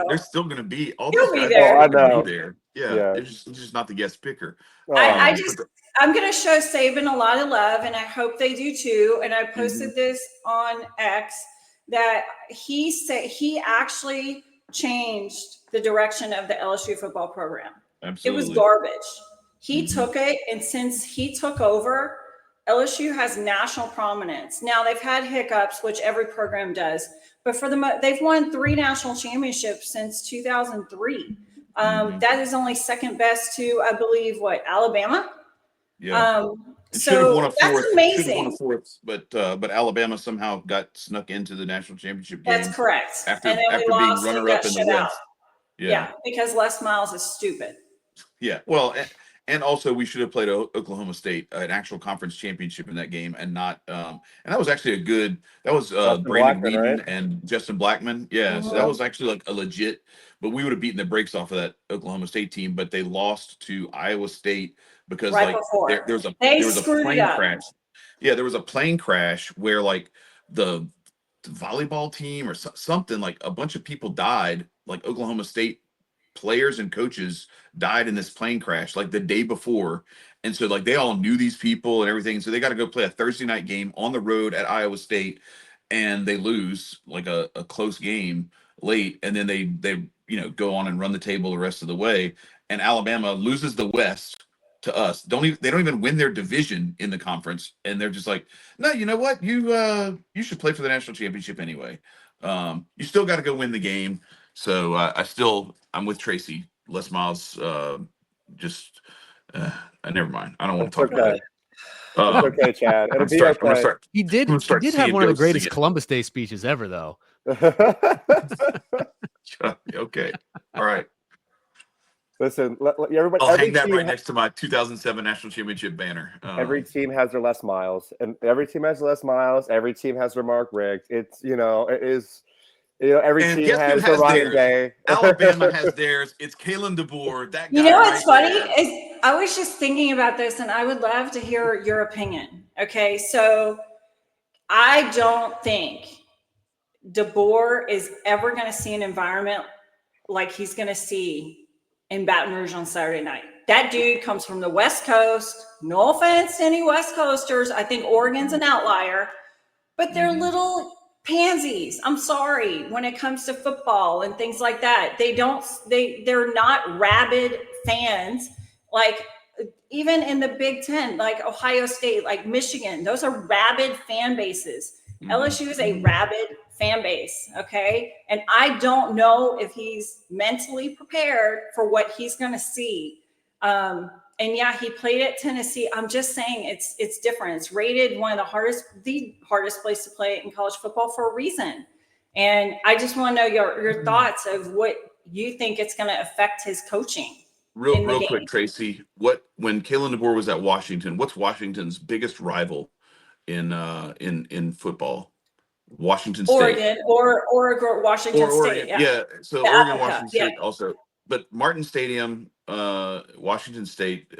they're still going to be all these guys there. I know. There. Yeah. It's just not the guest picker. I'm going to show Saban a lot of love, and I hope they do too. And I posted this on X that he said he actually changed the direction of the LSU football program. Absolutely. It was garbage. He took it, and since he took over, LSU has national prominence. Now they've had hiccups, which every program does, but they've won 3 national championships since 2003. That is only second best to, I believe, Alabama. Yeah. So that's amazing. Won a 4th, but Alabama somehow got snuck into the national championship game. That's correct. After being runner-up in the West. Yeah, because Les Miles is stupid. Yeah, well, and also we should have played Oklahoma State, an actual conference championship in that game, and not. And that was actually Brandon Whedon and Justin Blackman. Yeah, so that was actually like a legit. But we would have beaten the brakes off of that Oklahoma State team, but they lost to Iowa State because there was a plane crash. Yeah, there was a plane crash where like the volleyball team or something, like a bunch of people died, like Oklahoma State players and coaches died in this plane crash like the day before. And so like they all knew these people and everything. So they got to go play a Thursday night game on the road at Iowa State, and they lose like a close game late. And then they go on and run the table the rest of the way. And Alabama loses the West to us. They don't even win their division in the conference. And they're just like, no, you know what? You should play for the national championship anyway. You still got to go win the game. So I'm with Tracy. Les Miles, never mind. I don't want to talk about it. It's okay, Chad. It'll be okay. He did have one of the greatest Columbus Day speeches ever, though. Okay. All right. Listen, everybody. I'll hang that right next to my 2007 national championship banner. Every team has their Les Miles, and every team has Les Miles. Every team has their Mark Richt. It's it is. Every team has their Ryan Day. Alabama has theirs. It's Kalen DeBoer. That guy. What's funny is I was just thinking about this, and I would love to hear your opinion. Okay, so I don't think DeBoer is ever going to see an environment like he's going to see in Baton Rouge on Saturday night. That dude comes from the West Coast. No offense to any West Coasters. I think Oregon's an outlier, but they're little pansies. I'm sorry. When it comes to football and things like that, they're not rabid fans. Like even in the Big Ten, like Ohio State, like Michigan, those are rabid fan bases. LSU is a rabid fan base. Okay. And I don't know if he's mentally prepared for what he's going to see. And yeah, he played at Tennessee. I'm just saying it's different. It's rated one of the hardest place to play in college football for a reason. And I just want to know your thoughts of what you think it's going to affect his coaching. Real quick, Tracy. When Kalen DeBoer was at Washington, what's Washington's biggest rival in football. Washington State. Oregon or Washington State. Oregon, Yeah. So The Oregon, Apple Cup, Washington State also, but Martin Stadium, Washington State,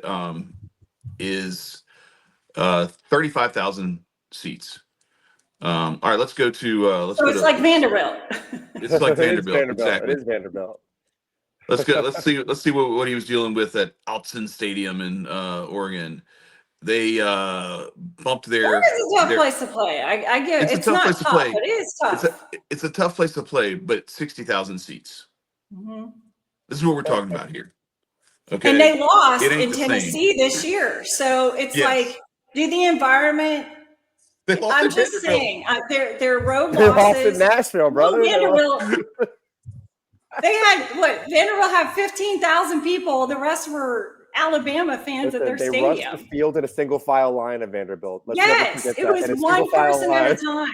is 35,000 seats. All right, let's go to So it's like Vanderbilt. It's like It is Vanderbilt, exactly. It is Vanderbilt. Let's see what he was dealing with at Autzen Stadium in Oregon. They bumped their. Oregon's a tough place to play. I get it's a tough not place tough, to play. but it is tough. It's a tough place to play, but 60,000 seats. Mm-hmm. This is what we're talking about here. Okay. And they lost in the Tennessee this year, so it's like, do the environment. They lost I'm at just Vanderbilt. saying, their road They lost losses. in Nashville, brother. Vanderbilt. They had Vanderbilt had 15,000 people. The rest were Alabama fans at their stadium. They rushed the field in a single file line at Vanderbilt. Yes, it was one person at a time.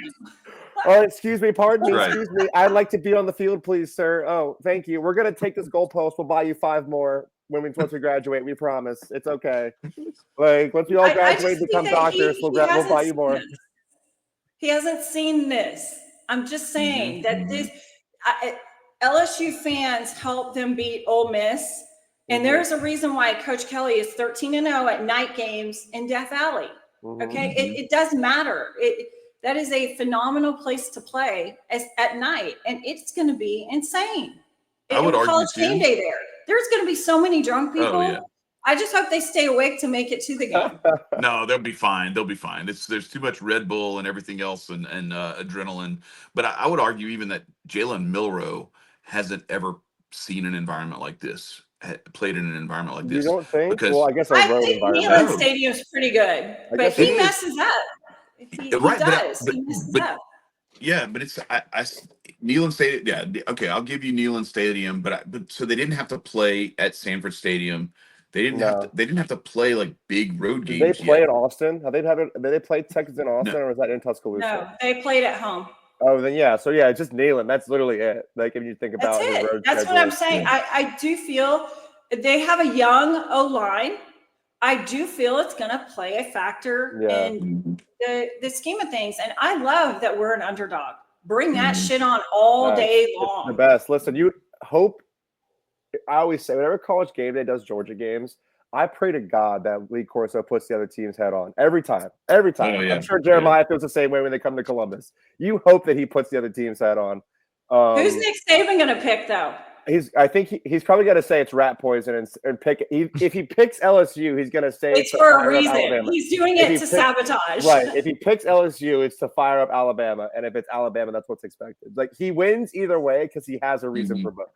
Oh, excuse me, pardon me, excuse me. I'd like to be on the field, please, sir. Oh, thank you. We're gonna take this goalpost. We'll buy you 5 more once we graduate. We promise. It's okay. Like once we all graduate and become doctors, we'll buy you more. He hasn't seen this. I'm just saying that this LSU fans helped them beat Ole Miss, and there's a reason why Coach Kelly is 13-0 at night games in Death Valley. Okay, it does matter. That is a phenomenal place to play at night, and it's going to be insane. I would argue college game day there. There's going to be so many drunk people. Oh, yeah. I just hope they stay awake to make it to the game. No, they'll be fine. They'll be fine. There's too much Red Bull and everything else and adrenaline. But I would argue even that Jalen Milroe hasn't ever seen an environment like this, played in an environment like this. You don't think? Because well, I guess our road environment. Neyland Stadium's pretty good, but he messes up. He does. He messes up. Yeah, but it's Neyland Stadium. Yeah, okay, I'll give you Neyland Stadium, but so they didn't have to play at Sanford Stadium. They didn't have to play like big road games. Did they play at Austin? Did they play Texas in Austin, or was that in Tuscaloosa? No, they played at home. Oh, then yeah. So yeah, just Neyland. That's literally it. Like if you think about that's the road. That's what I'm saying. I do feel they have a young O-line. I do feel it's going to play a factor in the scheme of things. And I love that we're an underdog. Bring that shit on all day long. It's the best. Listen, you hope. I always say, whenever College Game Day does Georgia games, I pray to God that Lee Corso puts the other team's head on every time. Every time. Oh, yeah. I'm sure Jeremiah feels the same way when they come to Columbus. You hope that he puts the other team's head on. Who's Nick Saban going to pick, though? I think he's probably going to say it's rat poison and pick. If he picks LSU, he's going to say it's for a reason. He's doing it to sabotage. Right. If he picks LSU, it's to fire up Alabama, and if it's Alabama, that's what's expected. Like he wins either way because he has a reason for both.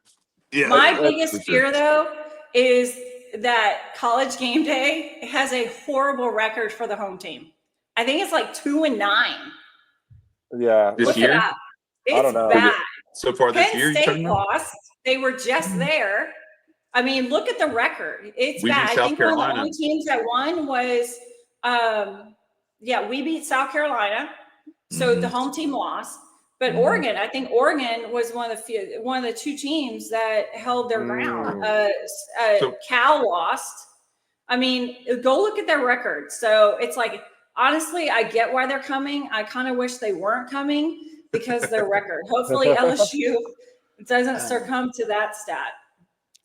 Yeah. My biggest fear, though, is that College Game Day has a horrible record for the home team. I think it's like 2-9. Yeah. This year? It's bad. So far this Penn year, State lost. They were just there. I mean, look at the record. It's bad. I think one of the only teams that won was, we beat South Carolina. So the home team lost. But Oregon, I think Oregon was one of the 2 teams that held their ground. Cal lost. I mean, go look at their record. So it's like, honestly, I get why they're coming. I kind of wish they weren't coming because of their record. Hopefully LSU doesn't succumb to that stat.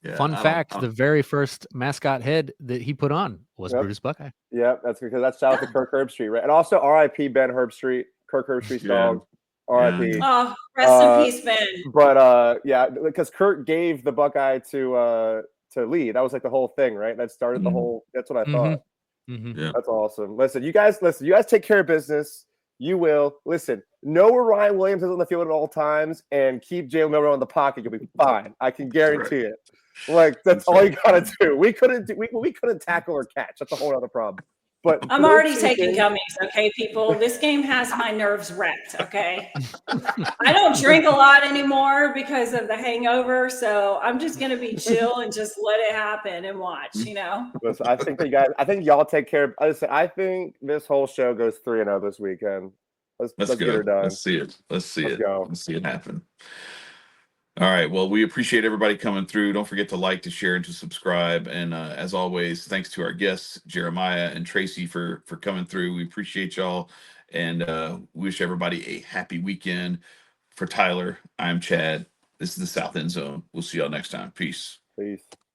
Yeah, Fun fact, the very first mascot head that he put on was Brutus Buckeye. Yeah, that's because that's shout out to Kirk Herbstreit, right? And also R.I.P. Ben Herbstreit, Kirk Herbstreit's dog. R.I.P. Oh, rest in peace, Ben. But because Kirk gave the Buckeye to Lee. That was like the whole thing, right? That started the whole. That's what I thought. Yeah. That's awesome. Listen, you guys take care of business. You will. Listen, know where Ryan Williams is on the field at all times and keep Jalen Milroe in the pocket. You'll be fine. I can guarantee it. Like, that's all you got to do. We couldn't tackle or catch. That's a whole other problem. But I'm already taking gummies, okay, people? This game has my nerves wrecked, okay? I don't drink a lot anymore because of the hangover, so I'm just going to be chill and just let it happen and watch, you know? Listen, I think y'all take care of – I think this whole show goes 3-0 this weekend. Let's get her done. Let's see it. Let's see it. Go. Let's see it happen. All right. Well, we appreciate everybody coming through. Don't forget to like, to share, and to subscribe. And as always, thanks to our guests, Jeremiah and Tracy, for coming through. We appreciate y'all, and wish everybody a happy weekend. For Tyler, I'm Chad. This is the South End Zone. We'll see y'all next time. Peace. Peace.